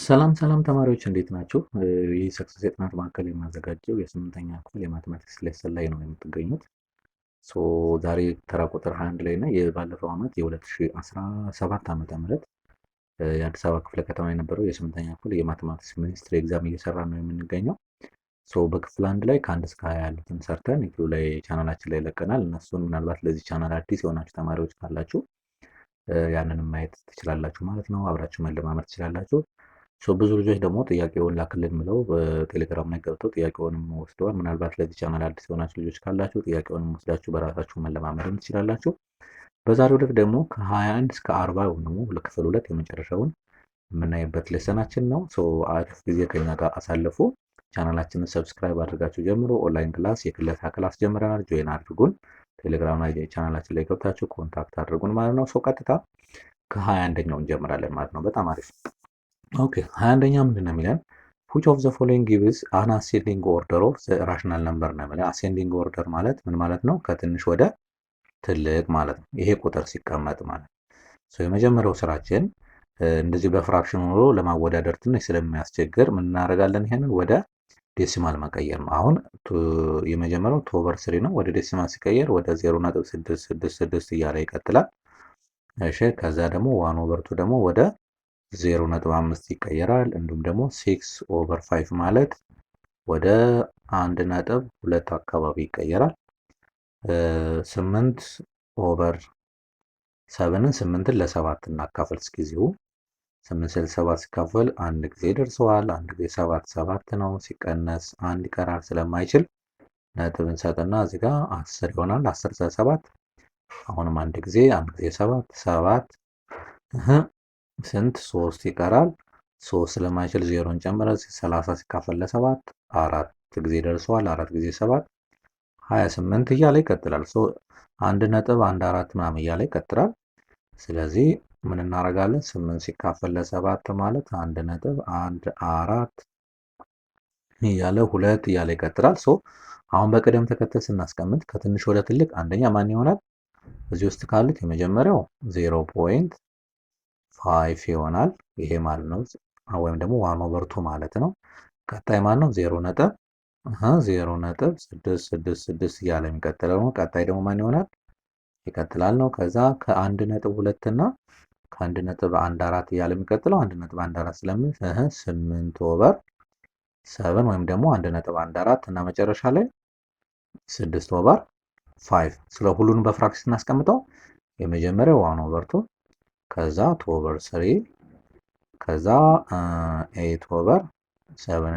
ሰላም ሰላም ተማሪዎች እንዴት ናችሁ? ይህ ሰክሰስ የጥናት ማዕከል የማዘጋጀው የስምንተኛ ክፍል የማትማቲክስ ሌሰን ላይ ነው የምትገኙት። ዛሬ ተራ ቁጥር 21 ላይ እና የባለፈው ዓመት የ2017 ዓመተ ምህረት የአዲስ አበባ ክፍለ ከተማ የነበረው የስምንተኛ ክፍል የማትማቲክስ ሚኒስትሪ ኤግዛም እየሰራ ነው የምንገኘው። በክፍል አንድ ላይ ከ1 እስከ 20 ያሉትን ሰርተን ዩቲዩብ ላይ ቻናላችን ላይ ለቀናል። እነሱን ምናልባት ለዚህ ቻናል አዲስ የሆናችሁ ተማሪዎች ካላችሁ ያንንም ማየት ትችላላችሁ ማለት ነው። አብራችሁ መለማመድ ትችላላችሁ። ብዙ ልጆች ደግሞ ጥያቄውን ላክልን ብለው በቴሌግራም ላይ ገብተው ጥያቄውንም ወስደዋል። ምናልባት ለዚህ ቻናል አዲስ የሆናችሁ ልጆች ካላችሁ ጥያቄውንም ወስዳችሁ በራሳችሁ መለማመድም ትችላላችሁ። በዛሬው ዕለት ደግሞ ከ21 እስከ 40 ወይም ደግሞ ለክፍል 2 የመጨረሻውን የምናይበት ሌሰናችን ነው። አሪፍ ጊዜ ከኛ ጋር አሳልፉ። ቻናላችንን ሰብስክራይብ አድርጋችሁ ጀምሮ ኦንላይን ክላስ የክለሳ ክላስ ጀምረናል። ጆይን አድርጉን። ቴሌግራም ላይ ቻናላችን ላይ ገብታችሁ ኮንታክት አድርጉን ማለት ነው። ቀጥታ ከ21ኛው እንጀምራለን ማለት ነው። በጣም አሪፍ። ኦኬ 21ኛ ምንድን ነው የሚለን? which of the following gives an ascending order of the rational number ነው የሚለን። ascending order ማለት ምን ማለት ነው? ከትንሽ ወደ ትልቅ ማለት ነው። ይሄ ቁጥር ሲቀመጥ ማለት ነው። የመጀመሪያው ስራችን እንደዚህ በፍራክሽን ሆኖ ለማወዳደር ትንሽ ስለሚያስቸግር ምን እናደርጋለን? ይሄንን ወደ ዴሲማል መቀየር ነው። አሁን የመጀመሪያው 2/3 ነው። ወደ ዴሲማል ሲቀየር ወደ 0.666 እያለ ይቀጥላል። እሺ ከዛ ደግሞ 1/2 ደግሞ ወደ 0.5 ይቀየራል። እንዲሁም ደግሞ 6/5 ማለት ወደ 1.2 አካባቢ ይቀየራል። 8/7ን 8ን ለ7 እናካፍል እስኪ እዚሁ 8 ለ7 ሲካፈል አንድ ጊዜ ደርሰዋል። አንድ ጊዜ 7 ነው። ሲቀነስ አንድ ይቀራል ስለማይችል ነጥብ እንሰጥና እዚህ ጋር 10 ይሆናል። 10 ለ7 አሁንም አንድ ጊዜ 7 ስንት 3 ይቀራል። 3 ስለማይችል 0 ጨምረን 30 ሲካፈል ለ7 4 ጊዜ ደርሰዋል። 4 ጊዜ 7 28 እያለ ይቀጥላል። 1.14 ምናምን እያለ ይቀጥላል። ስለዚህ ምን እናደርጋለን? 8 ሲካፈል ለ7 ማለት 1.14 እያለ 2 እያለ ይቀጥላል። አሁን በቅደም ተከተል ስናስቀምጥ ከትንሽ ወደ ትልቅ አንደኛ ማን ይሆናል? እዚህ ውስጥ ካሉት የመጀመሪያው 0.5 ይሆናል። ይሄ ማለት ነው ወይም ደግሞ 1/2 ማለት ነው። ቀጣይ ማን ነው? 0.666 እያለ የሚቀጥለው ነው። ቀጣይ ደግሞ ማን ይሆናል? ይቀጥላል ነው። ከዛ ከ1.2 እና ከ1.14 እያለ የሚቀጥለው 1.14 ስለምን 8/7 ወይም ደግሞ 1.14 እና መጨረሻ ላይ 6/5 ስለ ሁሉንም በፍራክሽን እናስቀምጠው። የመጀመሪያው 1/2 ከዛ 2/3 ከዛ 8/7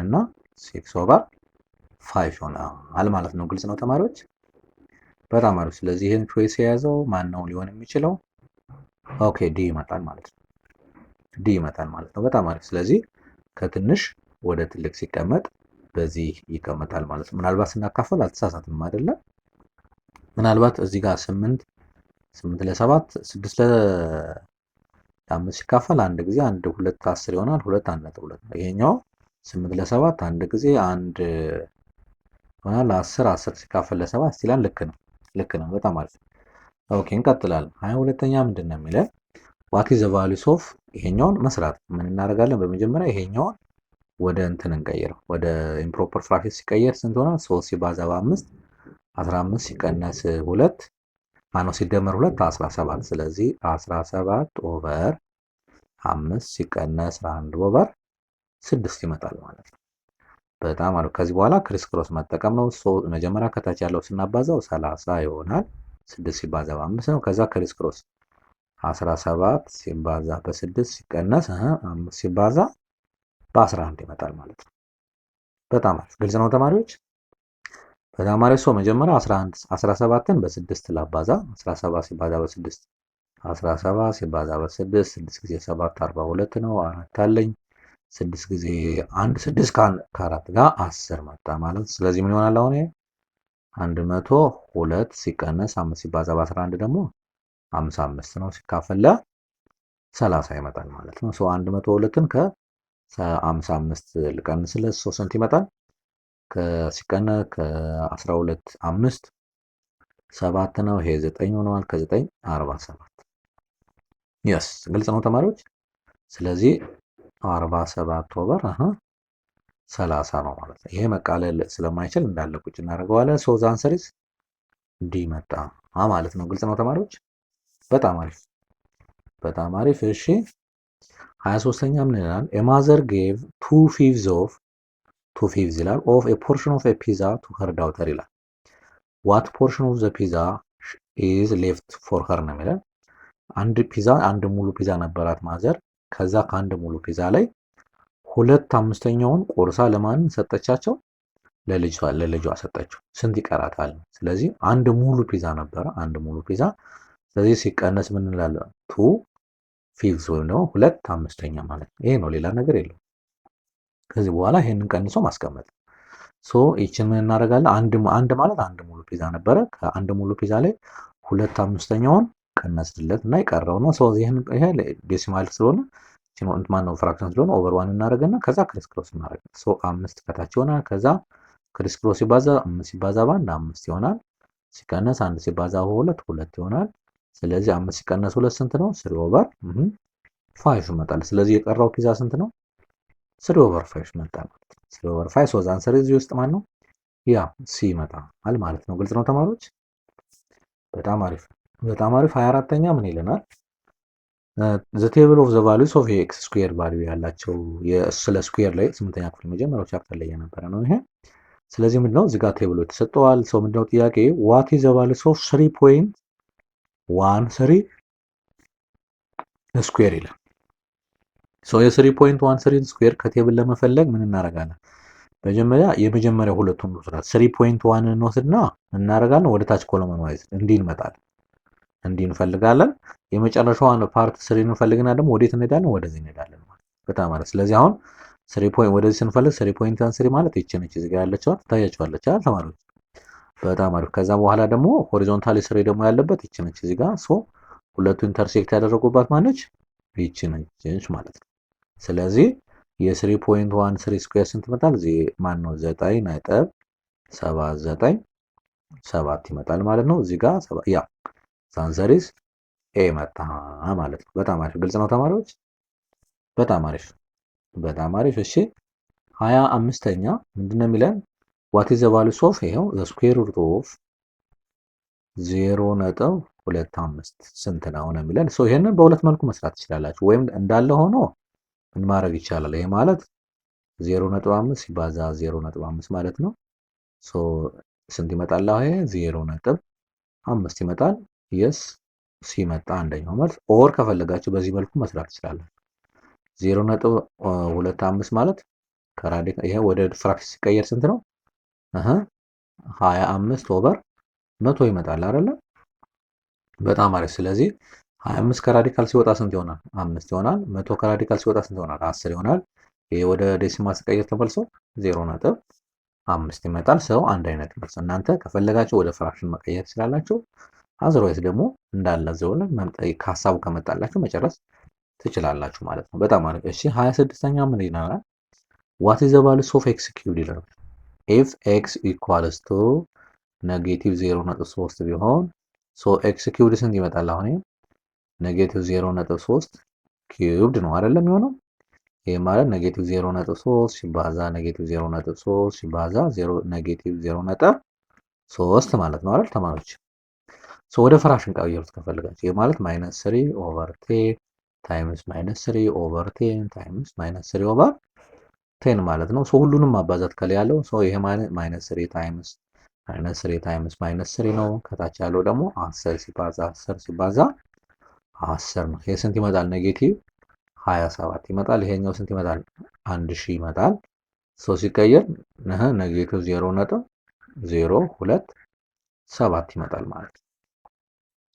እና 6/5 ይሆናል ማለት ነው። ግልጽ ነው ተማሪዎች? በጣም አሪፍ። ስለዚህ ይህን ቾይስ የያዘው ማን ነው ሊሆን የሚችለው? ኦኬ ዲ ይመጣል ማለት ነው። ዲ ይመጣል ማለት ነው። በጣም አሪፍ። ስለዚህ ከትንሽ ወደ ትልቅ ሲቀመጥ በዚህ ይቀመጣል ማለት ነው። ምናልባት ስናካፈል አልተሳሳትንም አይደለ? ምናልባት እዚህ ጋር 8 ለ7 6 ለ5 ሲካፈል አንድ ጊዜ 1 2 10 ይሆናል። 2 1.2 ነው። ይሄኛው 8 ለ7 አንድ ጊዜ 1 ይሆናል። 10 ሲካፈል ለ7 ስቲላን ልክ ነው። በጣም አሪፍ። ኦኬ እንቀጥላለን። 22ኛ ምንድን ነው የሚለን? ዋት ኢዝ ዘ ቫሉስ ኦፍ ይሄኛውን መስራት ምን እናደርጋለን? በመጀመሪያ ይሄኛውን ወደ እንትን እንቀይረው። ወደ ኢምፕሮፐር ፍራክሽን ሲቀየር ስንት ሆናል? 3 ሲባዛ በ5 15 ሲቀነስ 2 ማነው ሲደመር 2 17። ስለዚህ 17/5 ሲቀነስ 1/6 ይመጣል ማለት ነው። በጣም አሪፍ። ከዚህ በኋላ ክሪስ ክሮስ መጠቀም ነው። መጀመሪያ ከታች ያለው ስናባዛው 30 ይሆናል። 6 ሲባዛ በ5 ነው። ከዛ ክሪስ ክሮስ 17 ሲባዛ በ6 ሲቀነስ 5 ሲባዛ በ11 ይመጣል ማለት ነው። በጣም አሪፍ። ግልጽ ነው ተማሪዎች? በጣም አሪፍ። መጀመሪያ 17ን በ6 ላባዛ 17 ሲባዛ በ6 17 ሲባዛ በ6 6 ጊዜ 7 42 ነው። 4 አለኝ 6 ጊዜ 1 6 ከ4 ጋር 10 መጣ ማለት ነው። ስለዚህ ምን ይሆናል? አሁን 102 ሲቀነስ 5 ሲባዛ በ11 ደግሞ 55 ነው። ሲካፈል ለ30 ይመጣል ማለት ነው። 102ን ከ55 ልቀንስለት 3 ስንት ይመጣል? ሲቀነስ ከ12 5 7 ነው። ይሄ 9 ሆኗል። ከ9 47። የስ ግልጽ ነው ተማሪዎች? ስለዚህ 47 ኦቨር 30 ነው ማለት ነው። ይሄ መቃለል ስለማይችል እንዳለ ቁጭ እናደርገዋለን። ሶ ዘ አንሰር ኢዝ ዲ መጣ ማለት ነው። ግልጽ ነው ተማሪዎች? በጣም አሪፍ በጣም አሪፍ። እሺ 23ኛ ምን ይላል? ኤ ማዘር ጌቭ 2/5 ይላል ኦፍ ኤ ፖርሽን ኦፍ ኤ ፒዛ ቱ ሄር ዳውተር ይላል። ዋት ፖርሽን ኦፍ ዘ ፒዛ ኢዝ ሌፍት ፎር ሄር ነው የሚለን። አንድ ሙሉ ፒዛ ነበራት ማዘር። ከዛ ከአንድ ሙሉ ፒዛ ላይ 2/5ኛውን ቆርሳ ለማን ሰጠቻቸው? ለልጇ ሰጠችው። ስንት ይቀራታል? ስለዚህ አንድ ሙሉ ፒዛ ነበረ፣ አንድ ሙሉ ፒዛ። ስለዚህ ሲቀነስ ምን እንላለን? 2/5 ወይም ደግሞ 2/5 ማለት ነው። ይሄ ነው፣ ሌላ ነገር የለም። ከዚህ በኋላ ይሄንን ቀንሶ ማስቀመጥ። ሶ ይችን ምን እናደርጋለን? አንድ ማለት አንድ ሙሉ ፒዛ ነበረ። ከአንድ ሙሉ ፒዛ ላይ 2/5ኛውን ቀነስለት እና የቀረው ነው። ይሄ ዴሲማል ስለሆነ ማነው ፍራክሽን ስለሆነ ኦቨር ዋን እናደርግና ከዛ ክሪስ ክሮስ እናደርጋለን። ሶ 5 ከታች ይሆናል። ከዛ ክሪስ ክሮስ ሲባዛ 5 ሲባዛ በ1 5 ይሆናል። ሲቀነስ 1 ሲባዛ በ2 2 ይሆናል። ስለዚህ 5 ሲቀነስ 2 ስንት ነው? 3 ኦቨር 5 ይመጣል። ስለዚህ የቀረው ፒዛ ስንት ነው? 3 ኦቨር 5 ይመጣል። 3 ኦቨር 5 ሶ ዘ አንሰር እዚህ ውስጥ ማን ነው? ያ ሲ ይመጣል ማለት ነው። ግልጽ ነው ተማሪዎች? በጣም አሪፍ በጣም አሪፍ። 24ኛ ምን ይለናል? ዘ ቴብል ኦፍ ዘ ቫሉስ ኦፍ ኤክስ ስኩዌር ቫልዩ ያላቸው ስለ ስኩዌር ላይ 8ኛ ክፍል መጀመሪያው ቻፕተር ላይ የነበረ ነው ይሄ። ስለዚህ ምንድነው እዚህ ጋር ቴብሎ ተሰጥቷል። ሰው ምንድነው ጥያቄ ዋት ኢዝ ዘ ቫሉስ ኦፍ 3.13 ስኩዌር ይላል። ሶ የ3.13 ስኩዌር ከቴብል ለመፈለግ ምን እናደርጋለን? የመጀመሪያ ሁለቱን እንወስዳለን። 3.1 እንወስድና እናደርጋለን ወደ ታች ኮሎመን ዋይዝ እንዲህ እንመጣለን። እንዲህ እንፈልጋለን። የመጨረሻዋን ፓርት 3 እንፈልግና ደግሞ ወዴት እንሄዳለን? ወደዚህ እንሄዳለን ማለት በጣም ማለት። ስለዚህ አሁን 3 ወደዚህ ስንፈልግ 3.13 ማለት ይቺ ነች። እዚህ ጋር ያለችው ታያችኋለች አይደል ተማሪዎች? በጣም አሪፍ። ከዛ በኋላ ደግሞ ሆሪዞንታሊ 3 ደግሞ ያለበት ይቺ ነች እዚህ ጋር። ሶ ሁለቱ ኢንተርሴክት ያደረጉባት ማነች? ይቺ ነች ማለት ነው። ስለዚህ የ3.13 ስኩዌር ስንት ይመጣል? እዚህ ማን ነው 9.797 ይመጣል ማለት ነው። እዚህ ጋር ያ ሳንሰሪስ ኤ መጣ ማለት ነው። በጣም አሪፍ ግልጽ ነው ተማሪዎች? በጣም አሪፍ በጣም አሪፍ። እሺ 25ኛ ምንድነው የሚለን? ዋት ኢዝ ዘ ቫሉስ ኦፍ ይሄው ዘ ስኩዌር ሩት ኦፍ 0.25 ስንት ነው ነው የሚለን። ሶ ይሄንን በሁለት መልኩ መስራት ትችላላችሁ። ወይም እንዳለ ሆኖ ምን ማድረግ ይቻላል? ይሄ ማለት 0.5 ሲባዛ 0.5 ማለት ነው። ሶ ስንት ይመጣል? ይሄ 0.5 ይመጣል። የስ ሲመጣ አንደኛው መልስ። ኦር ከፈለጋችሁ በዚህ መልኩ መስራት ትችላላችሁ። 0.25 ማለት ከራዲካል ይሄ ወደ ፍራክሽን ሲቀየር ስንት ነው? 25 ኦቨር 100 ይመጣል አይደለ? በጣም አሪፍ። ስለዚህ 25 ከራዲካል ሲወጣ ስንት ይሆናል? 5 ይሆናል። 100 ከራዲካል ሲወጣ ስንት ይሆናል? 10 ይሆናል። ይሄ ወደ ዴሲማል ሲቀየር ተመልሶ 0.5 ይመጣል። ሰው አንድ አይነት መልስ። እናንተ ከፈለጋችሁ ወደ ፍራክሽን መቀየር ትችላላችሁ። አዘርዋይስ ደግሞ እንዳለ ዘውለ ከሀሳቡ ከመጣላችሁ መጨረስ ትችላላችሁ ማለት ነው። በጣም አሪፍ። እሺ 26ኛ ምን ይላል? ዋት ኢዝ ዘ ቫሉስ ኦፍ ኤክስ ኪዩብድ ይላል። ኢፍ ኤክስ ኢኳልስ ቱ -0.3 ቢሆን ሶ ኤክስ ኪዩብድ ስንት ይመጣል? አሁን -0.3 ኪዩብድ ነው አይደለም የሚሆነው። ይሄ ማለት -0.3 ሲባዛ -0.3 ሲባዛ -0.3 ማለት ነው አይደል ተማሪዎች? ሶ ወደ ፍራክሽን ቀይሩት ከፈለጋችሁ። ይሄ ማለት -3 ኦቨር 10 ታይምስ -3 ኦቨር 10 ታይምስ -3 ኦቨር 10 ማለት ነው። ሶ ሁሉንም ማባዛት ከላይ ያለው ሶ ይሄ ማለት -3 ታይምስ -3 ታይምስ -3 ነው። ከታች ያለው ደግሞ 10 ሲባዛ 10 ሲባዛ 10 ነው። ይሄ ስንት ይመጣል? -27 ይመጣል። ይሄኛው ስንት ይመጣል? 1000 ይመጣል። ሶ ሲቀየር -0.027 ይመጣል ማለት ነው።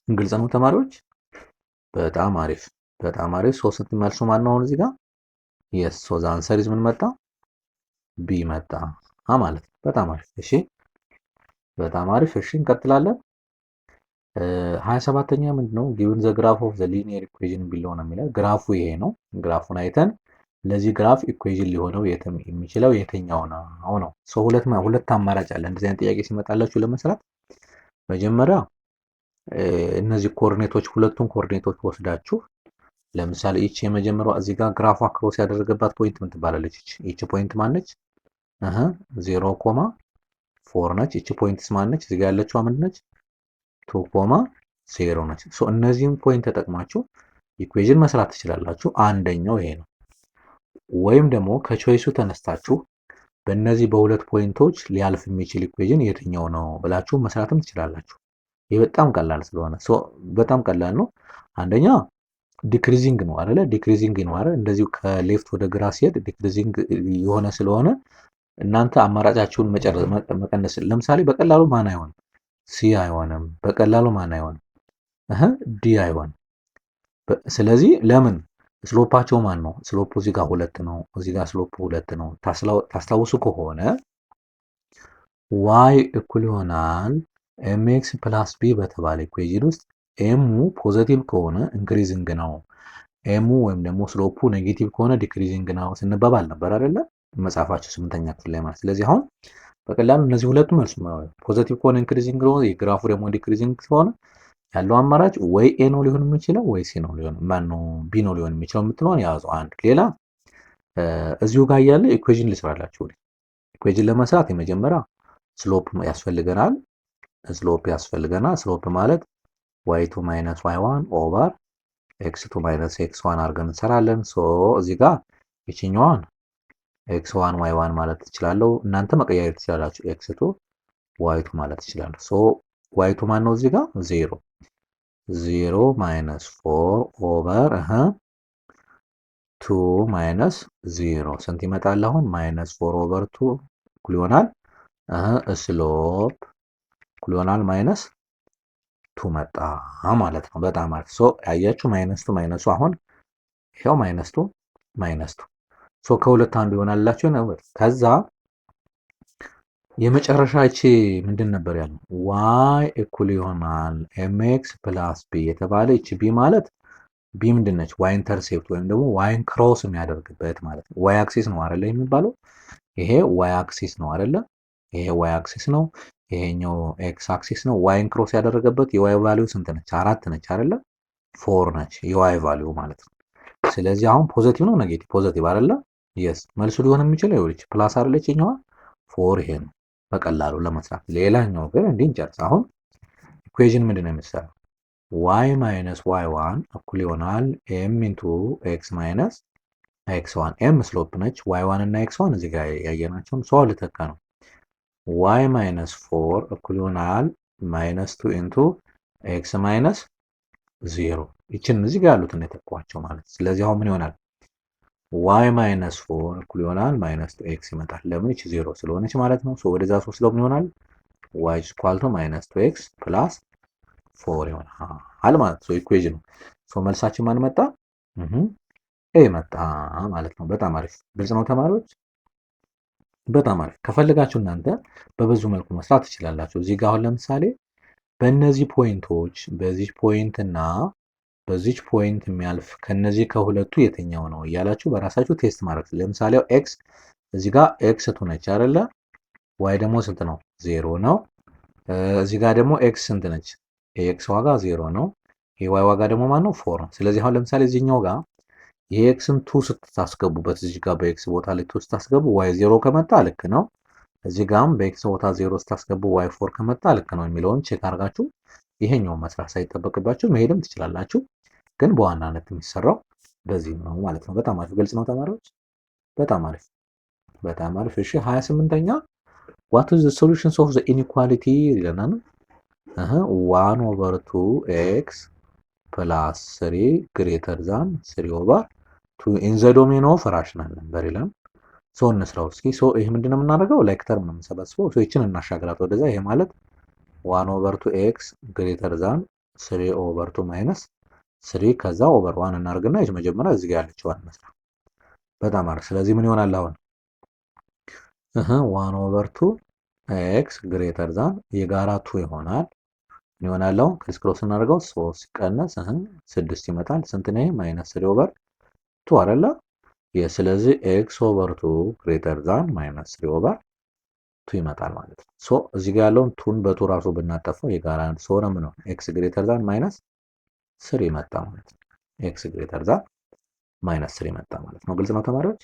ግልጽ ነው ተማሪዎች? በጣም አሪፍ በጣም አሪፍ። ሶ ስንት መልሱ ማን ነው? አሁን እዚህ ጋር የስ ሶ ዘ አንሰር ኢዝ ምን መጣ? ቢ መጣ ማለት ነው። በጣም አሪፍ። እሺ በጣም አሪፍ። እሺ እንቀጥላለን። 27ኛ ምንድነው? ጊቭን ዘ ግራፍ ኦፍ ዘ ሊኒየር ኢኩዌሽን ቢሎ ነው የሚለው። ግራፉ ይሄ ነው። ግራፉን አይተን ለዚህ ግራፍ ኢኩዌሽን ሊሆነው የሚችለው የትኛው ነው? ሶ ሁለት አማራጭ አለ። እንደዚህ አይነት ጥያቄ ሲመጣላችሁ ለመስራት መጀመሪያ እነዚህ ኮኦርዲኔቶች ሁለቱን ኮኦርዲኔቶች ወስዳችሁ ለምሳሌ ይቺ የመጀመሪያዋ እዚህ ጋር ግራፏ ክሮስ ያደረገባት ፖይንት ምን ትባላለች? ይቺ ፖይንት ማነች? 0,4 ነች። ይቺ ፖይንትስ ማነች? እዚህ ጋር ያለችዋ ምንድነች? 2,0 ነች። ሶ እነዚህን ፖይንት ተጠቅማችሁ ኢኩዌዥን መስራት ትችላላችሁ። አንደኛው ይሄ ነው። ወይም ደግሞ ከቾይሱ ተነስታችሁ በእነዚህ በሁለት ፖይንቶች ሊያልፍ የሚችል ኢኩዌዥን የትኛው ነው ብላችሁ መስራትም ትችላላችሁ። ይህ በጣም ቀላል ስለሆነ በጣም ቀላል ነው። አንደኛ ዲክሪዚንግ ነው አይደለ? ዲክሪዚንግ ነው አይደል? እንደዚሁ ከሌፍት ወደ ግራ ሲሄድ ዲክሪዚንግ የሆነ ስለሆነ እናንተ አማራጫችሁን መቀነስ። ለምሳሌ በቀላሉ ማን አይሆንም? ሲ አይሆንም። በቀላሉ ማን አይሆንም? ዲ አይሆንም። ስለዚህ ለምን? ስሎፓቸው ማን ነው? ስሎፑ እዚህ ጋር 2 ነው። እዚህ ጋር ስሎፑ 2 ነው። ታስታውሱ ከሆነ ዋይ እኩል ይሆናል ኤምኤክስ ፕላስ ቢ በተባለ ኢኩዌዥን ውስጥ ኤሙ ፖዘቲቭ ከሆነ ኢንክሪዚንግ ነው፣ ኤሙ ወይም ደግሞ ስሎፑ ኔጌቲቭ ከሆነ ዲክሪዚንግ ነው ስንባባል ነበር አይደለ? መጽሐፋችሁ 8ኛ ክፍል ላይ ማለት። ስለዚህ አሁን በቀላሉ እነዚህ ሁለቱ መልሱ ፖዘቲቭ ከሆነ ኢንክሪዚንግ ነው፣ የግራፉ ደግሞ ዲክሪዚንግ ከሆነ ያለው አማራጭ ወይ ኤ ነው ሊሆን የሚችለው ወይ ሲ ነው ሊሆን ማነው ቢ ነው ሊሆን የሚችለው የምትለውን ያዙ። አንድ ሌላ እዚሁ ጋር ያለ ኢኩዌዥን ልስራላችሁ። ኢኩዌዥን ለመስራት የመጀመሪያ ስሎፕ ያስፈልገናል። ስሎፕ ማለት y2 ማይነስ y1 ኦቨር x2 ማይነስ x1 አድርገን እንሰራለን። ሶ እዚህ ጋር ይችኛዋን x1 y1 ማለት ትችላለሁ። እናንተ መቀየር ትችላላችሁ። x2 y2 ማለት ትችላለሁ። ሶ y2 ማን ነው? እዚህ ጋር 0 ማይነስ 4 ኦቨር 2 ማይነስ 0 ስንት ይመጣል? አሁን ማይነስ 4 ኦቨር 2 እኩል ይሆናል ስሎፕ እኩል ይሆናል ማይነስ 2 መጣ ማለት ነው። በጣም አሪፍ። ሶ ያያችሁ ማይነስ 2 አሁን ይሄው ማይነስ 2 ሶ ከሁለት አንዱ ይሆናላችሁ ነው። ከዛ የመጨረሻ እቺ ምንድን ነበር ያለው? y እኩል ይሆናል mx ፕላስ b የተባለ እቺ b ማለት b ምንድን ነች? y ኢንተርሴፕት ወይም ደግሞ y ክሮስ የሚያደርግበት ማለት ነው። y አክሲስ ነው አይደለ የሚባለው? ይሄ y አክሲስ ነው አይደለ? ይሄ y አክሲስ ነው። ይሄኛው x አክሲስ ነው። y ክሮስ ያደረገበት የy ቫልዩ ስንት ነች? 4 ነች አይደለ? 4 ነች የy ቫልዩ ማለት ነው። ስለዚህ አሁን ፖዚቲቭ ነው ኔጌቲቭ? ፖዚቲቭ አይደለ? የስ መልሱ ሊሆን የሚችለው ይኸውልሽ ፕላስ አይደለች የኛዋ 4 ይሄ ነው በቀላሉ ለመስራት። ሌላኛው ግን እንዲህ እንጨርስ። አሁን ኢኩዌዥን ምንድን ነው የሚሰራው? y ማይነስ y1 እኩል ይሆናል m ኢንቱ x ማይነስ x1። m ስሎፕ ነች። y1 እና x1 እዚህ ጋር ያየናቸውን ሰው ልተካ ነው። y ማይነስ 4 እኩል ይሆናል ማይነስ 2 ኢንቱ x ማይነስ 0። ይችን እዚህ ጋር ያሉትን የተኳቸው ማለት። ስለዚህ አሁን ምን ይሆናል? y ማይነስ 4 እኩል ይሆናል ማይነስ 2x ይመጣል። ለምን? እቺ 0 ስለሆነች ማለት ነው። ሶ ወደዛ 3 ስለምን ይሆናል? y ኢኳል ቱ ማይነስ 2x ፕላስ 4 ይሆናል ማለት ነው። ሶ ኢኩዌሽኑ መልሳችን ማን መጣ? ኤ መጣ ማለት ነው። በጣም አሪፍ። ግልጽ ነው ተማሪዎች? በጣም አሪፍ። ከፈለጋችሁ እናንተ በብዙ መልኩ መስራት ትችላላችሁ። እዚህ ጋር አሁን ለምሳሌ በእነዚህ ፖይንቶች በዚህ ፖይንት እና በዚች ፖይንት የሚያልፍ ከነዚህ ከሁለቱ የትኛው ነው እያላችሁ በራሳችሁ ቴስት ማድረግ። ለምሳሌ ኤክስ እዚህ ጋር ኤክስ ቱ ነች አይደለ? ዋይ ደግሞ ስንት ነው? 0 ነው። እዚህ ጋር ደግሞ ኤክስ ስንት ነች? የኤክስ ዋጋ 0 ነው። የዋይ ዋጋ ደግሞ ማን ነው? 4 ነው። ስለዚህ አሁን ለምሳሌ እዚህኛው ጋር የኤክስን 2 ስታስገቡበት እዚህ ጋር በኤክስ ቦታ ላይ 2 ስታስገቡ ዋይ 0 ከመጣ ልክ ነው። እዚህ ጋርም በኤክስ ቦታ 0 ስታስገቡ ዋይ 4 ከመጣ ልክ ነው የሚለውን ቼክ አድርጋችሁ ይሄኛውን መስራት ሳይጠበቅባችሁ መሄድም ትችላላችሁ። ግን በዋናነት የሚሰራው በዚህ ነው ማለት ነው። በጣም አሪፍ። ግልጽ ነው ተማሪዎች? በጣም አሪፍ በጣም አሪፍ። እሺ 28ኛ what is the solutions of the inequality ይለናል። 1 over 2x plus 3 greater than 3 over 2 in the domain of rational number ይላል። ሶ እንስራው እስኪ። ሶ ይሄ ምንድነው የምናደርገው? ላይክ ተርም ነው የምንሰበስበው። ሶ ይችን እናሻግራት ወደዛ። ይሄ ማለት 1 over 2x greater than 3 over 2 minus 3 ከዛ ኦቨር 1 እናርግና ይሄ መጀመሪያ እዚህ ጋር ያለችው አንመስራ። በጣም አሪፍ። ስለዚህ ምን ይሆናል አሁን? 1 over 2x greater than የጋራ 2 ይሆናል። ምን ይሆናል አሁን? ክሪስ ክሮስ እናደርገው 3 ሲቀነስ 6 ይመጣል። ስንት ነው? ማይነስ 3 ኦቨር 2 አይደለ? ስለዚህ x over 2 greater than minus 3 over 2 ይመጣል ማለት ነው። ሶ እዚህ ጋር ያለውን ቱን በቱ ራሱ ብናጠፋው የጋራ ሶ ነው ምን ነው? x greater than minus 3 ይመጣ ማለት ነው። ኤክስ ግሬተር ዛን ማይነስ 3 መጣ ማለት ነው። ግልጽ ነው ተማሪዎች?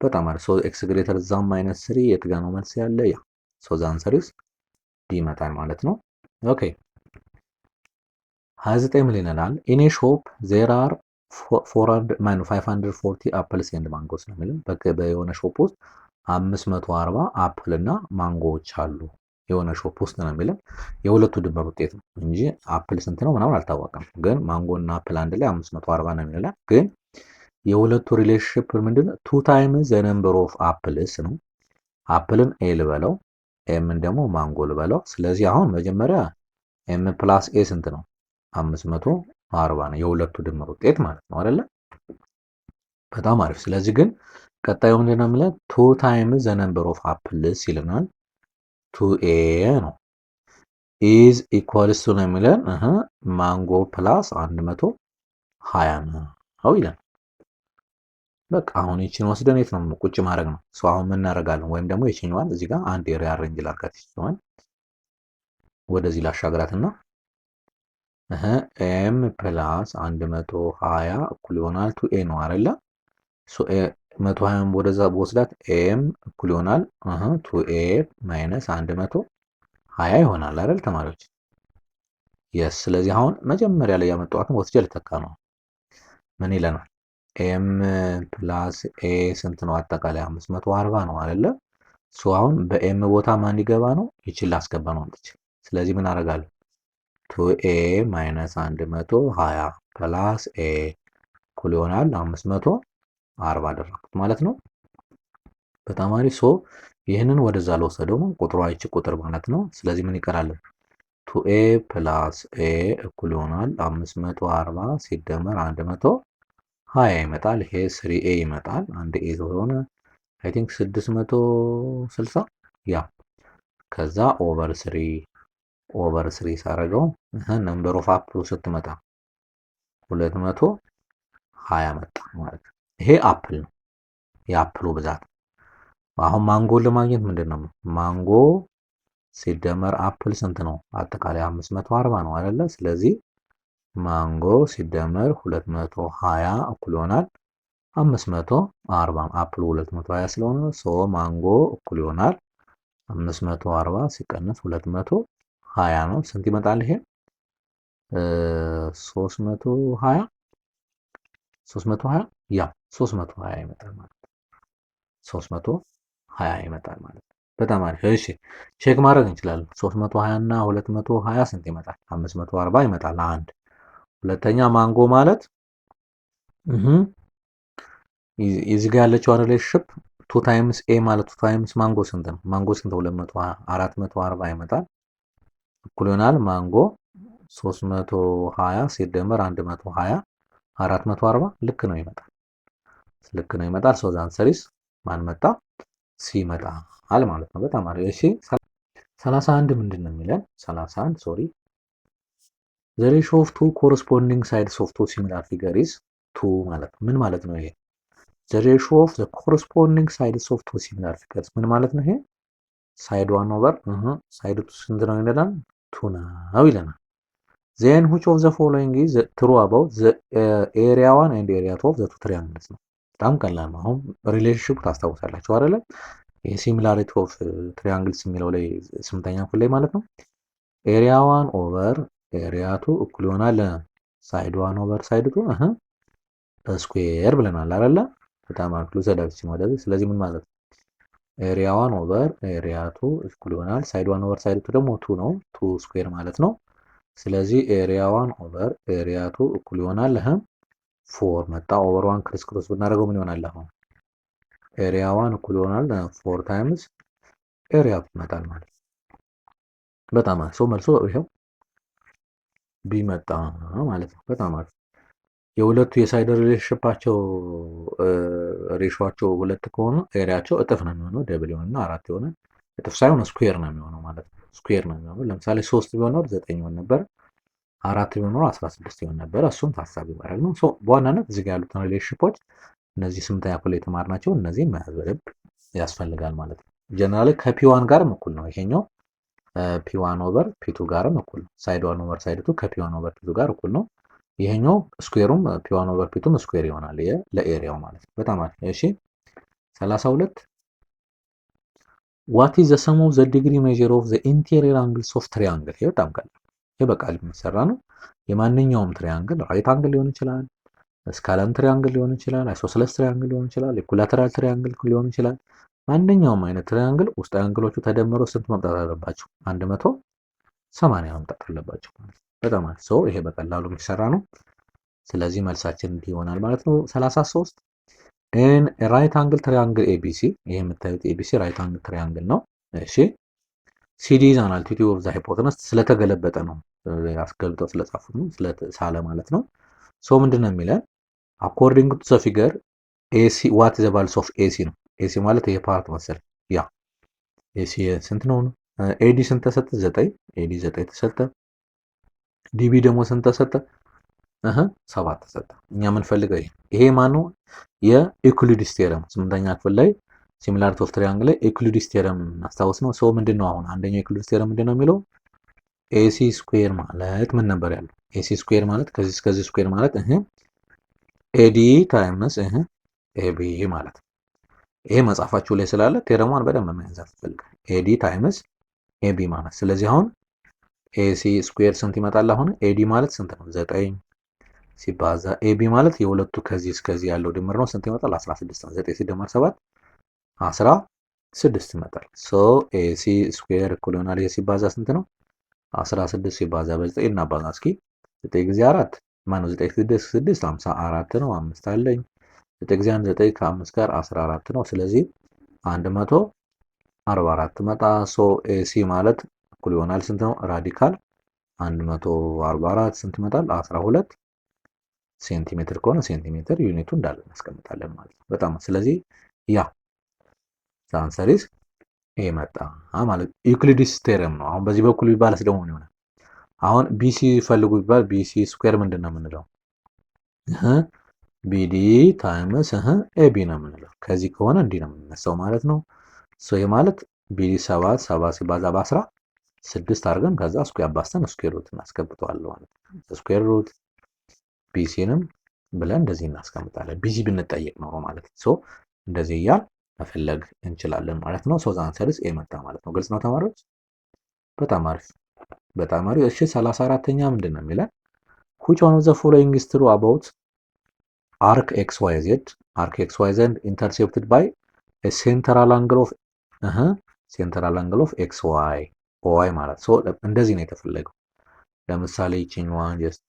በጣም አሪፍ። ሶ ኤክስ ግሬተር ዛን ማይነስ 3 የት ጋር ነው መልስ ያለ? ያ ሶ ዘ አንሰር ኢዝ ዲ ይመጣል ማለት ነው። ኦኬ 29 ምን ይለናል? ኢን ኤ ሾፕ ዜር አር 540 አፕልስ ኤንድ ማንጎስ ነው የሚለው። በየሆነ ሾፕ ውስጥ 540 አፕል እና ማንጎዎች አሉ የሆነ ሾፕ ውስጥ ነው የሚለው። የሁለቱ ድምር ውጤት ነው እንጂ አፕል ስንት ነው ምናምን አልታወቀም። ግን ማንጎ እና አፕል አንድ ላይ 540 ነው የሚለው። ግን የሁለቱ ሪሌሽንሽፕ ምንድን ነው? 2 ታይምስ ዘ ነምበር ኦፍ አፕልስ ነው። አፕልን ኤ ልበለው፣ ኤምን ደግሞ ማንጎ ልበለው። ስለዚህ አሁን መጀመሪያ ኤም ፕላስ ኤ ስንት ነው? 540 ነው የሁለቱ ድምር ውጤት ማለት ነው አይደለ? በጣም አሪፍ። ስለዚህ ግን ቀጣዩ ምንድን ነው የሚለው? 2 ታይምስ ዘ ነምበር ኦፍ አፕልስ ይለናል። 2ኤ ነው ኢዝ ኢኳልስ ቱ ነው የሚለን ማንጎ ፕላስ 120 ነው ይለን። በቃ አሁን ይችን ወስደን የት ነው ቁጭ ማድረግ ነው። ሰው አሁን ምን እናደርጋለን? ወይም ደግሞ የችኛዋን እዚህ ጋር አንድ ሪአሬንጅ ላድርጋት። ይችላል ወደዚህ ላሻግራትና ኤም ፕላስ 120 እኩል ይሆናል ቱ ኤ ነው አይደለ? ሶ 120 ወደዛ በወስዳት ኤም እኩል ይሆናል ቱ ኤ ማይነስ 120 ይሆናል አይደል ተማሪዎች? የስ ስለዚህ አሁን መጀመሪያ ላይ ያመጣኋትን ወስጄ ልተካ ነው። ምን ይለናል? ኤም ፕላስ ኤ ስንት ነው? አጠቃላይ 540 ነው አይደለ? ሶ አሁን በኤም ቦታ ማን ሊገባ ነው? ይችል ላስገባ ነው አንቺ። ስለዚህ ምን አደርጋለሁ? 2ኤ ማይነስ 120 ፕላስ ኤ እኩል ይሆናል 540 አደረኩት ማለት ነው። በጣም አሪፍ። ሶ ይህንን ወደዛ ለወሰደው ቁጥሯ ይቺ ቁጥር ማለት ነው። ስለዚህ ምን ይቀራል? 2ኤ ፕላስ ኤ እኩል ይሆናል 540 ሲደመር 120 ይመጣል። ይሄ 3ኤ ይመጣል። አንድ ኤ ስለሆነ አይ ቲንክ 660 ያ ከዛ ኦቨር 3 ሳረገው ነምበር ኦፍ አፕሉ ስትመጣ 220 መጣ ማለት ነው። ይሄ አፕል ነው፣ የአፕሉ ብዛት። አሁን ማንጎ ለማግኘት ምንድን ነው? ማንጎ ሲደመር አፕል ስንት ነው? አጠቃላይ 540 ነው አይደለ? ስለዚህ ማንጎ ሲደመር 220 እኩል ይሆናል 540። አፕሉ 220 ስለሆነ ሶ ማንጎ እኩል ይሆናል 540 ሲቀነስ 220 ነው። ስንት ይመጣል ይሄ? 320 ያ 320 ይመጣል ማለት ነው። 320 ይመጣል ማለት ነው። በጣም አሪፍ። እሺ ቼክ ማድረግ እንችላለን። 320 እና 220 ስንት ይመጣል? 540 ይመጣል። አንድ ሁለተኛ ማንጎ ማለት እዚህ ጋር ያለችው ሪሌሽንሺፕ 2 ታይምስ ኤ ማለት 2 ታይምስ ማንጎ ስንት ነው? ማንጎ ስንት? 220 440 ይመጣል እኩል ይሆናል ማንጎ 320 ሲደመር 120 440 ልክ ነው ይመጣል። ልክ ነው ይመጣል። ሶ ዘ አንሰር ኢዝ ማን መጣ? ሲ ይመጣል ማለት ነው። በጣም አሪፍ። እሺ 31 ምንድን ነው የሚለን? 31 ሶሪ ዘ ሬሽዮ ኦፍ ቱ ኮረስፖንዲንግ ሳይድስ ኦፍ ቱ ሲሚላር ፊገር ኢዝ 2 ማለት ነው። ምን ማለት ነው ይሄ? ዘ ሬሽዮ ኦፍ ዘ ኮረስፖንዲንግ ሳይድስ ኦፍ ቱ ሲሚላር ፊገርስ ምን ማለት ነው ይሄ? ሳይድ 1 ኦቨር ሳይድ 2 ስንት ነው ይለናል? 2 ነው ይለናል። ዜን which of the following is true about the area 1 and area 2 of the two triangles ነው። በጣም ቀላል ነው። አሁን ሪሌሽንሺፕ ታስታውሳላችሁ አይደለ? የሲሚላሪቲ ኦፍ ትሪያንግልስ የሚለው ላይ 8ኛ ክፍል ላይ ማለት ነው። ኤሪያ 1 ኦቨር ኤሪያ 2 እኩል ይሆናል ሳይድ 1 ኦቨር ሳይድ 2 ስኩዌር ብለናል አይደለ? በጣም አሪፍ። ልውሰዳችሁ ወደዚህ። ስለዚህ ምን ማለት ነው? ኤሪያ 1 ኦቨር ኤሪያ 2 እኩል ይሆናል ሳይድ 1 ኦቨር ሳይድ 2 ደግሞ 2 ነው። 2 ስኩዌር ማለት ነው። ስለዚህ ኤሪያ 1 ኦቨር ኤሪያ 2 እኩል ይሆናል 4 መጣ። ኦቨር 1 ክሪስ ክሮስ ብናደርገው ምን ይሆናል? አሁን ኤሪያ 1 እኩል ይሆናል 4 ታይምስ ኤሪያ 2 ይመጣል ማለት ነው። በጣም አሪፍ። መልሶ ይሄው ቢ መጣ ማለት ነው። በጣም አሪፍ። የሁለቱ የሳይድ ሪሌሽንሺፓቸው ሬሾአቸው 2 ከሆነ ኤሪያቸው እጥፍ ነው የሚሆነው። ደብል ይሆንና 4 ይሆናል። እጥፍ ሳይሆን ስኩዌር ነው የሚሆነው ማለት ነው። ስኩዌር ነው የሚሆነው። ለምሳሌ 3 ቢሆን 9 ይሆን ነበር። 4 ቢሆን 16 ይሆን ነበር። እሱን ታሳቢ ማድረግ ነው። በዋናነት እዚህ ጋር ያሉትን ሪሌሽንሺፖች እነዚህ 8ኛ ክፍል የተማርናቸው እነዚህን መያዝ በደንብ ያስፈልጋል ማለት ነው። ጀነራሊ ከፒ1 ጋርም እኩል ነው። ይሄኛው ፒ1 ኦቨር ፒ2 ጋርም እኩል ነው። ሳይድ 1 ኦቨር ሳይድ 2 ከፒ1 ኦቨር ፒ2 ጋር እኩል ነው። ይሄኛው ስኩዌሩም ፒ1 ኦቨር ፒ2 ስኩዌር ይሆናል ለኤሪያው ማለት ነው። በጣም አሪፍ። እሺ 32 ዋት ኢዝ ዘ ሰም ኦፍ ዘ ዲግሪ ሜዠር ኦፍ ዘ ኢንቴሪየር አንግልስ ኦፍ ትሪያንግል። ይሄ በጣም ቀላል፣ ይሄ በቃል የሚሰራ ነው። የማንኛውም ትሪያንግል ራይት አንግል ሊሆን ይችላል፣ ስካላን ትሪያንግል ሊሆን ይችላል፣ አይሶስለስ ትሪያንግል ሊሆን ይችላል፣ ኢኩላተራል ትሪያንግል ሊሆን ይችላል። ማንኛውም አይነት ትሪያንግል ውስጣዊ አንግሎቹ ተደምረው ስንት መምጣት አለባቸው? 180 መምጣት አለባቸው ማለት ነው። በጣም አሪፍ። ሶ ይሄ በቀላሉ የሚሰራ ነው። ስለዚህ መልሳችን እንዲህ ይሆናል ማለት ነው። 33 ኢን ራይት አንግል ትሪያንግል ኤቢሲ። ይሄ የምታዩት ኤቢሲ ራይት አንግል ትሪያንግል ነው። እሺ ሲዲ ኢዝ አን አልቲቲዩድ ኦፍ ዘ ሃይፖተነስ። ስለተገለበጠ ነው አስገልጠው ስለጻፉት ነው፣ ስለሳለ ማለት ነው። ሶ ምንድነው የሚለን? አኮርዲንግ ቱ ዘ ፊገር ኤሲ ዋት ዘ ቫልዩስ ኦፍ ኤሲ ነው። ኤሲ ማለት ይሄ ፓርት መሰል ያ ኤሲ ስንት ነው? ኤዲ ስንት ተሰጠ? 9 ኤዲ 9 ተሰጠ። ዲቢ ደግሞ ስንት ተሰጠ? 7 ተሰጠ። እኛ የምንፈልገው ይሄ ማን ነው? የኢኩሊዲስ ቴረም 8ኛ ክፍል ላይ ሲሚላሪቲ ኦፍ ትሪያንግል ላይ ኢኩሊዲስ ቴረም አስታውስ ነው። ሶ ምንድነው አሁን አንደኛው ኢኩሊዲስ ቴረም ምንድነው የሚለው? ኤሲ ስኩዌር ማለት ምን ነበር ያለው? ኤሲ ስኩዌር ማለት ከዚህ እስከዚህ ስኩዌር ማለት ኤዲ ታይምስ ኤቢ ማለት ነው። ይሄ መጽሐፋችሁ ላይ ስላለ ቴረሟን በደንብ መያዝ አትፈልግም። ኤዲ ታይምስ ኤቢ ማለት ስለዚህ አሁን ኤሲ ስኩዌር ስንት ይመጣል? አሁን ኤዲ ማለት ስንት ነው? 9 ሲባዛ ኤቢ ማለት የሁለቱ ከዚህ እስከዚህ ያለው ድምር ነው። ስንት ይመጣል? 16 ነው። 9 ሲደመር 7 16 ይመጣል። ሶ ኤሲ ስኩዌር እኩል ይሆናል ይሄ ሲባዛ ስንት ነው? 16 ሲባዛ በ9 እናባዛ እስኪ 9 ጊዜ 4 ማነው? 9 ጊዜ 6 54 ነው። 5 አለኝ 9 ጊዜ 1 9 ከ5 ጋር 14 ነው። ስለዚህ 144 መጣ። ሶ ኤሲ ማለት እኩል ይሆናል ስንት ነው? ራዲካል 144 ስንት ይመጣል? 12 ሴንቲሜትር ከሆነ ሴንቲሜትር ዩኒቱ እንዳለ እናስቀምጣለን ማለት ነው። በጣም ስለዚህ ያ ሳንሰሪስ ይሄ መጣ ማለት ዩክሊዲስ ቴረም ነው። አሁን በዚህ በኩል ቢባልስ ደግሞ ምን ይሆናል? አሁን ቢሲ ፈልጉ ቢባል ቢሲ ስኩዌር ምንድን ነው የምንለው? ቢዲ ታይምስ ኤቢ ነው የምንለው። ከዚህ ከሆነ እንዲህ ነው የምንነሳው ማለት ነው። ሶ ይሄ ማለት ቢዲ 7 ሲባዛ በ16 አድርገን ከዛ ስኩዌር አባስተን ስኩዌር ሩት እናስገብተዋለን ማለት ነው። ስኩዌር ሩት ቢሲንም ብለን እንደዚህ እናስቀምጣለን። ቢሲ ብንጠየቅ ነው ማለት ነው። ሶ እንደዚህ እያል መፈለግ እንችላለን ማለት ነው። ሶ አንሰርስ ኤ መጣ ማለት ነው። ግልጽ ነው ተማሪዎች? በጣም አሪፍ በጣም አሪፍ። እሺ 34ኛ ምንድን ነው የሚለን? which one of the following is true about arc xyz? arc xyz intercepted by a central angle of central angle of xy ኦዋይ ማለት ሶ እንደዚህ ነው የተፈለገው። ለምሳሌ ይችኛዋን ጀስት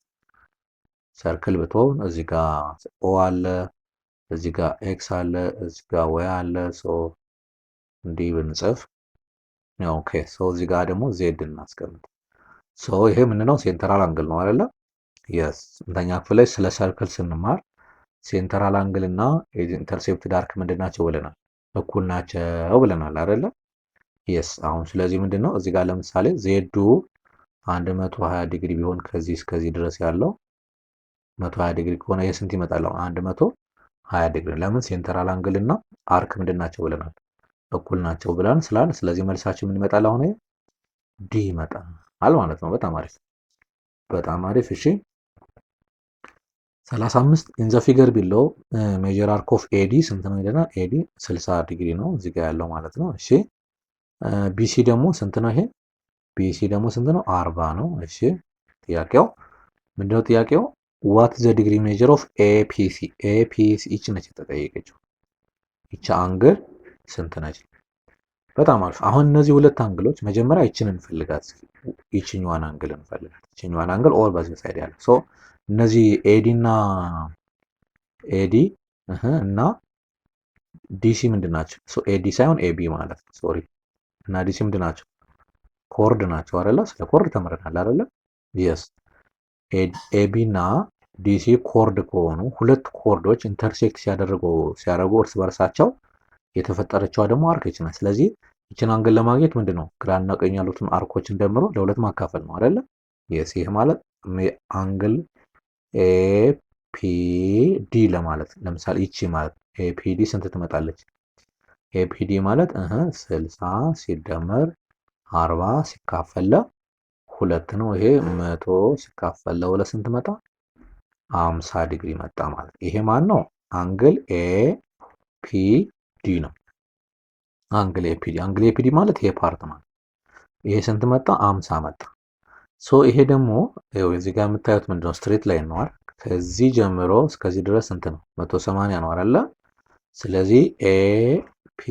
ሰርክል ብትሆን እዚህ ጋር ኦ አለ፣ እዚህ ጋር ኤክስ አለ፣ እዚህ ጋር ዋይ አለ። ሶ እንዲህ ብንጽፍ ኦኬ። ሶ እዚህ ጋር ደግሞ ዜድ እናስቀምጥ። ሶ ይሄ ምንድነው? ሴንትራል አንግል ነው አይደለ? የስ ስምንተኛ ክፍል ላይ ስለ ሰርክል ስንማር ሴንትራል አንግል እና ኢንተርሴፕትድ አርክ ምንድናቸው ብለናል? እኩል ናቸው ብለናል አይደለ? የስ አሁን ስለዚህ ምንድነው እዚህ ጋር ለምሳሌ ዜዱ 120 ዲግሪ ቢሆን ከዚህ እስከዚህ ድረስ ያለው 120 ዲግሪ ከሆነ የስንት ይመጣል? 120 ዲግሪ። ለምን? ሴንትራል አንግል እና አርክ ምንድናቸው ብለናል? እኩል ናቸው ብለን ስላል ስለዚህ መልሳችን ምን ይመጣል? አሁን ዲ ይመጣል ማለት ነው። በጣም አሪፍ በጣም አሪፍ። እሺ 35 ኢን ዘ ፊገር ቢለው ሜጀር አርክ ኦፍ ኤዲ ስንት ነው ይለናል? ኤዲ 60 ዲግሪ ነው እዚህ ጋር ያለው ማለት ነው። እሺ ቢሲ ደግሞ ስንት ነው? ይሄ ቢሲ ደግሞ ስንት ነው? 40 ነው። እሺ ጥያቄው ምንድነው? ጥያቄው ዋት ዘ ዲግሪ ሜጀር ኦፍ ኤፒሲ። ኤፒሲ ይቺ ነች የተጠየቀችው። ይቺ አንግል ስንት ነች? በጣም አሪፍ። አሁን እነዚህ ሁለት አንግሎች መጀመሪያ ይችን እንፈልጋት። ይችኛዋን አንግል እንፈልጋት። ይችኛዋን አንግል ኦር በዚህ ሳይድ ያለው ሶ እነዚህ ኤዲ እና ዲሲ ምንድን ናቸው? ሶ ኤዲ ሳይሆን ኤቢ ማለት ነው። ሶሪ እና ዲሲ ምንድን ናቸው? ኮርድ ናቸው አይደለ? ስለ ኮርድ ተምረናል አይደለ? የስ ኤቢ እና ዲሲ ኮርድ ከሆኑ ሁለት ኮርዶች ኢንተርሴክት ሲያደርጉ እርስ በርሳቸው የተፈጠረችዋ ደግሞ አርክ ይች ናት። ስለዚህ ይችን አንግል ለማግኘት ምንድነው ግራና ቀኝ ያሉትን አርኮችን ደምሮ ለሁለት ማካፈል ነው አይደለ? የስ ይህ ማለት አንግል ኤፒዲ ለማለት ለምሳሌ ይቺ ማለት ኤፒዲ ስንት ትመጣለች? ኤፒዲ ማለት 60 ሲደመር 40 ሲካፈል ለሁለት ነው። ይሄ 100 ሲካፈል ለሁለት ስንት መጣ? 50 ዲግሪ መጣ ማለት ይሄ ማን ነው? አንግል ኤፒዲ ነው። አንግል ኤፒዲ ማለት ይሄ ፓርት ማለት ይሄ ስንት መጣ? 50 መጣ። ሶ ይሄ ደግሞ እዚህ ጋር የምታዩት ምንድነው? ስትሬት ላይን ነው አይደል? ከዚህ ጀምሮ እስከዚህ ድረስ ስንት ነው? 180 ነው አይደል? ስለዚህ ኤፒሲ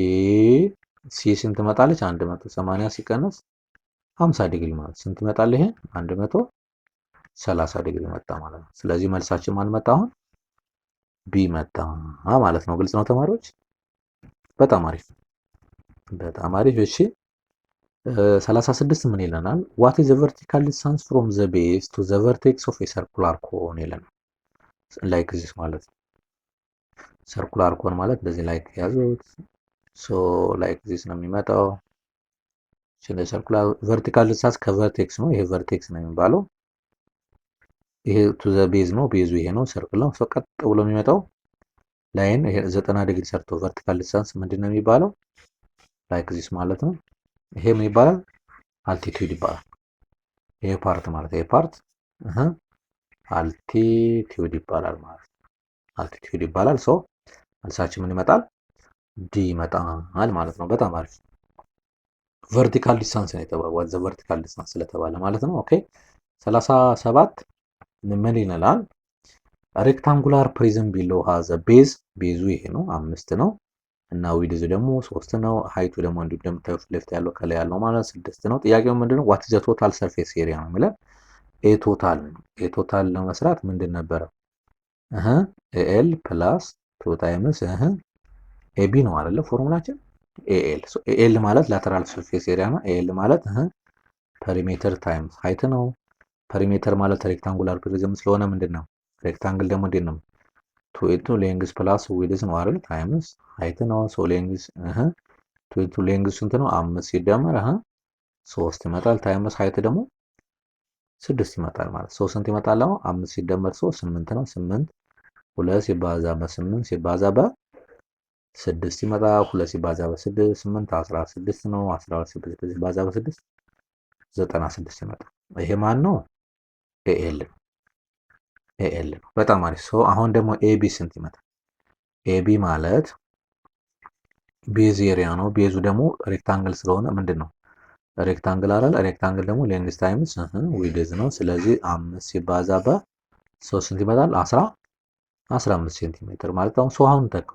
ስንት መጣለች? 180 ሲቀነስ 50 ዲግሪ ማለት ስንት ይመጣል? ይሄ 130 ዲግሪ መጣ ማለት ነው። ስለዚህ መልሳችን ማን መጣ? አሁን ቢ መጣ ማለት ነው። ግልጽ ነው ተማሪዎች? በጣም አሪፍ በጣም አሪፍ። እሺ 36 ምን ይለናል? ዋት ኢዝ ዘ ቨርቲካል ዲስታንስ ፍሮም ዘ ቤዝ ቱ ዘ ቨርቴክስ ኦፍ ኤ ሰርኩላር ኮን ይለናል። ላይክ ዚስ ማለት ሰርኩላር ኮን ማለት እንደዚህ ላይክ ያዙት። ሶ ላይክ ዚስ ነው የሚመጣው። ሰርኩላር ቨርቲካል ዲስታንስ ከቨርቴክስ ነው። ይሄ ቨርቴክስ ነው የሚባለው። ይሄ ቱ ዘ ቤዝ ነው። ቤዙ ይሄ ነው። ሰርክል ነው። ሶ ቀጥ ብሎ የሚመጣው ላይን ይሄ 90 ዲግሪ ሰርቶ ቨርቲካል ዲስታንስ ምንድን ነው የሚባለው? ላይክ ዚስ ማለት ነው። ይሄ ምን ይባላል? አልቲቲዩድ ይባላል። ይሄ ፓርት ማለት ይሄ ፓርት አልቲቲዩድ ይባላል ማለት አልቲቲዩድ ይባላል። ሶ መልሳችን ምን ይመጣል? ዲ ይመጣል ማለት ነው። በጣም አሪፍ። ቨርቲካል ዲስታንስ ነው የተባለው። ዋት ዘ ቨርቲካል ዲስታንስ ስለተባለ ማለት ነው። ኦኬ 37 ምን ይላል? ሬክታንጉላር ፕሪዝም ቢሎ ሃዝ ቤዝ ቤዙ ይሄ ነው 5 ነው እና ዊድዝ ደግሞ 3 ነው። ሃይቱ ደግሞ እንዲሁ እንደምታዩት ሌፍት ያለው ከላይ ያለው ማለት 6 ነው። ጥያቄው ምንድነው? ዋት ኢዝ ዘ ቶታል ሰርፌስ ኤሪያ ነው የሚለን። ኤ ቶታል ለመስራት ምንድን ነበረ? ኤኤል ፕላስ 2 ታይምስ ኤቢ ነው አይደለ? ፎርሙላችን ኤኤል ማለት ላተራል ሰርፌስ ኤሪያ ነው። ኤኤል ማለት ፐሪሜትር ታይምስ ሃይት ነው። ፐሪሜትር ማለት ሬክታንጉላር ፕሪዝም ስለሆነ ምንድን ነው? ሬክታንግል ደግሞ እንዴት ነው? 2 ኢንቱ ሌንግዝ ፕላስ ዊድዝ ነው አይደል? ታይምስ ሃይት ነው። ሶ ሌንግዝ 2 ኢንቱ ሌንግዝ ስንት ነው? 5 ሲደመር 3 ይመጣል። ታይምስ ሃይት ደግሞ 6 ይመጣል ማለት 3 ስንት ይመጣል? አሁን 5 ሲደመር 3 8 ነው። 8 2 ሲባዛ በ8 ሲባዛ በ6 ይመጣል። 2 ሲባዛ በ6 8 16 ነው። 12 ሲባዛ በ6 96 ይመጣል። ይሄ ማን ነው? ኤኤል ነው። ኤኤል ነው። በጣም አሪፍ። ሶ አሁን ደግሞ ኤቢ ስንት ይመጣል? ኤቢ ማለት ቤዝ ኤሪያ ነው። ቤዙ ደግሞ ሬክታንግል ስለሆነ ምንድን ነው? ሬክታንግል አይደል? ሬክታንግል ደግሞ ሌንግዝ ታይምስ ዊድዝ ነው። ስለዚህ 5 ሲባዛ በ3 ስንት ይመጣል? 15 ሴንቲሜትር ማለት ነው። ሶ አሁን ተክ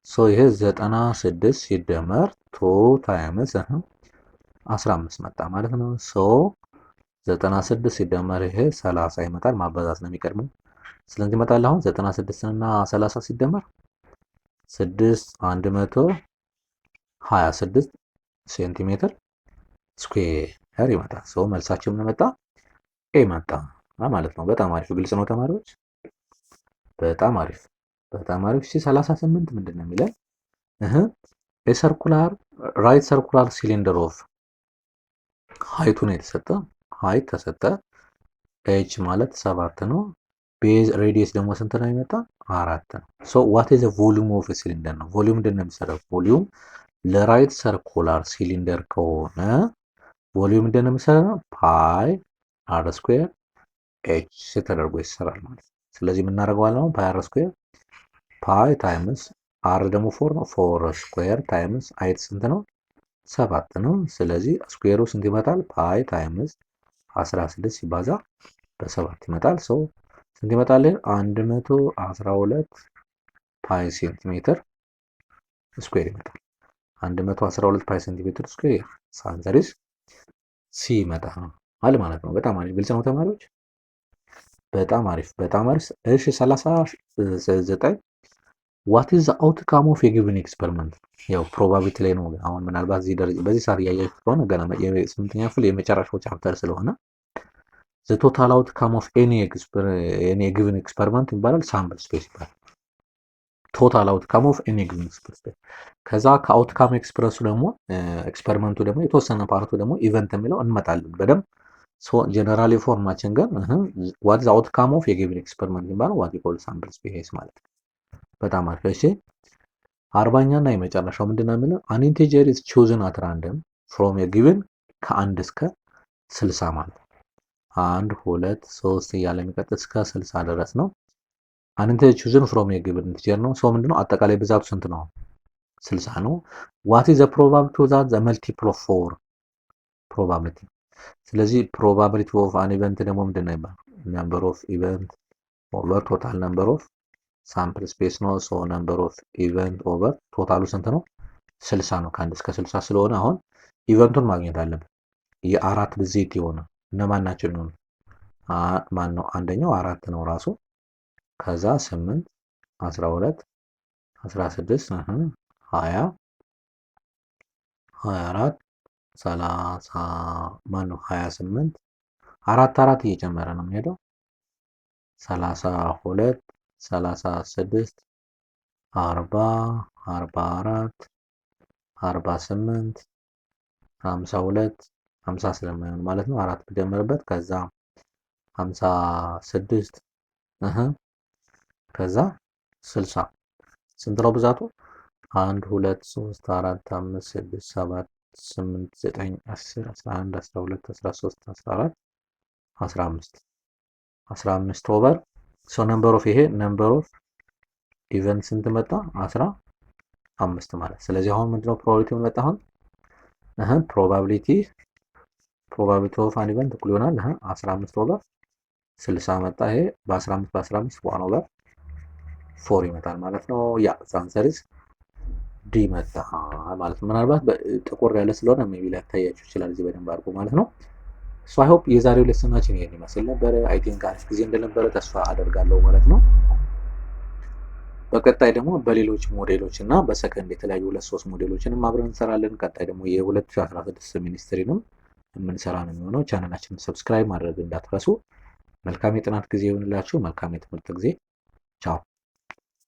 ሶ ይሄ 96 ሲደመር 2 ታይምስ 15 መጣ ማለት ነው። ሶ 96 ሲደመር ይሄ 30 ይመጣል። ማባዛት ነው የሚቀድመው። ስለዚህ ይመጣል አሁን 96 እና 30 ሲደመር 6 126 ሴንቲሜትር ስኩዌር ይመጣል። ሶ መልሳችን ምን መጣ? ኤ መጣ ማለት ነው። በጣም አሪፍ። ግልጽ ነው ተማሪዎች? በጣም አሪፍ በጣም አሪፍ። እሺ 38 ምንድን ነው የሚለን? የሰርኩላር ራይት ሰርኩላር ሲሊንደር ኦፍ ሃይቱ ነው የተሰጠ። ሃይት ተሰጠ። ኤች ማለት 7 ነው። ቤዝ ሬዲየስ ደግሞ ስንት ነው የሚመጣ? 4 ነው። ሶ ዋት ኢዝ ዘ ቮሊዩም ኦፍ ሲሊንደር ነው። ቮሊዩም ምንድን ነው የሚሰራው? ቮሊዩም ለራይት ሰርኩላር ሲሊንደር ከሆነ ቮሊዩም ምንድን ነው የሚሰራው? ፓይ አር ስኩዌር ኤች ተደርጎ ይሰራል ማለት ነው። ስለዚህ የምናደርገዋለን አሁን ፓይ አር ስኩዌር ፓይ ታይምስ አር ደግሞ 4 ነው። 4 ስኩዌር ታይምስ ሃይት ስንት ነው? 7 ነው። ስለዚህ ስኩዌሩ ስንት ይመጣል? ፓይ ታይምስ 16 ሲባዛ በ7 ይመጣል። ሶ ስንት ይመጣል? 112 ፓይ ሴንቲሜትር ስኩዌር ይመጣል። 112 ፓይ ሴንቲሜትር ስኩዌር ሳንዘሪስ ሲ ይመጣል ማለት ነው። በጣም አሪፍ። ግልጽ ነው ተማሪዎች? በጣም አሪፍ በጣም አሪፍ። እሺ 39 ዋት ኢዝ ዘ አውትካም ኦፍ የጊቭን ኤክስፐሪመንት? ያው ፕሮባቢሊቲ ላይ ነው። አሁን ምናልባት እዚህ ደረጃ በዚህ ሰዓት እያያችሁት ከሆነ ገና የስምንተኛ ክፍል የመጨረሻው ቻፕተር ስለሆነ ዘ ቶታል አውትካም ኦፍ ኤኒ ጊቭን ኤክስፐሪመንት ይባላል። ሳምፕል ስፔስ ይባላል። ቶታል አውትካም ኦፍ ኤኒ ጊቭን ኤክስፐሪመንት። ከዛ ከአውትካም ኤክስፕረሱ ደግሞ ኤክስፐሪመንቱ ደግሞ የተወሰነ ፓርቱ ደግሞ ኢቨንት የሚለው እንመጣለን በደንብ። ሶ ጀነራሊ ፎርማችን ግን ዋት ኢዝ አውትካም ኦፍ የጊቭን ኤክስፐሪመንት ይባላል። ዋት ኢኮል ሳምፕል ስፔስ ማለት ነው። በጣም አሪፍ። እሺ 40ኛ እና የመጨረሻው ምንድነው የሚለው? አን ኢንቲጀር ኢዝ ቾዝን አት ራንደም ፍሮም ኤ ጊቭን ከ1 እስከ 60 ማለት 1 2 3 እያለ የሚቀጥል እስከ 60 ድረስ ነው። an integer chosen from a given integer ነው። ሶ ምንድነው አጠቃላይ ብዛቱ ስንት ነው? 60 ነው። what is the probability that the multiple of 4 probability ስለዚህ probability of an event ደግሞ ምንድነው ይባላል? number of event over total number of sample space ነው። ሶ number of event over ቶታሉ ስንት ነው? 60 ነው። ከ1 እስከ 60 ስለሆነ አሁን ኢቨንቱን ማግኘት አለብን። የአራት ብዜት የሆነ እነማን ናቸው ነው? ማን ነው? አንደኛው 4 ነው ራሱ። ከዛ 8 12 16 20 24 30 ማን ነው? 28 4 እየጨመረ ነው የሚሄደው 32 36 40 44 48 52 50 ስለማይሆን ማለት ነው 4 ብጀምርበት ከዛ 56 ከዛ 60 ስንት ነው ብዛቱ? 1 2 3 4 5 6 7 8 9 10 11 12 13 14 15 15 ኦቨር ሶ ነምበር ኦፍ ይሄ ነምበር ኦፍ ኢቨንት ስንት መጣ? 15 ማለት። ስለዚህ አሁን ምንድነው ፕሮባቢሊቲ መጣ? አሁን ፕሮባቢሊቲ ኦፍ አን ኢቨንት እኩል ይሆናል 15 ኦቨር 60 መጣ። ይሄ በ15 በ15 1 ኦቨር 4 ይመጣል ማለት ነው። ያ አንሰር ኢዝ ዲ መጣ ማለት ነው። ምናልባት ጥቁር ያለ ስለሆነ ሜቢ ላይ ታያችሁ ይችላል እዚህ በደንብ አድርጎ ማለት ነው። ሶ አይ ሆፕ የዛሬው ሌሰናችን ይሄን ይመስል ነበር። አይ ቲንክ አሪፍ ጊዜ እንደነበረ ተስፋ አደርጋለሁ ማለት ነው። በቀጣይ ደግሞ በሌሎች ሞዴሎች እና በሰከንድ የተለያዩ 2-3 ሞዴሎችንም አብረን እንሰራለን። ቀጣይ ደግሞ የ2016 ሚኒስትሪንም የምንሰራ ነው የሚሆነው። ቻናላችንን ሰብስክራይብ ማድረግ እንዳትረሱ። መልካም የጥናት ጊዜ ይሁንላችሁ። መልካም የትምህርት ጊዜ። ቻው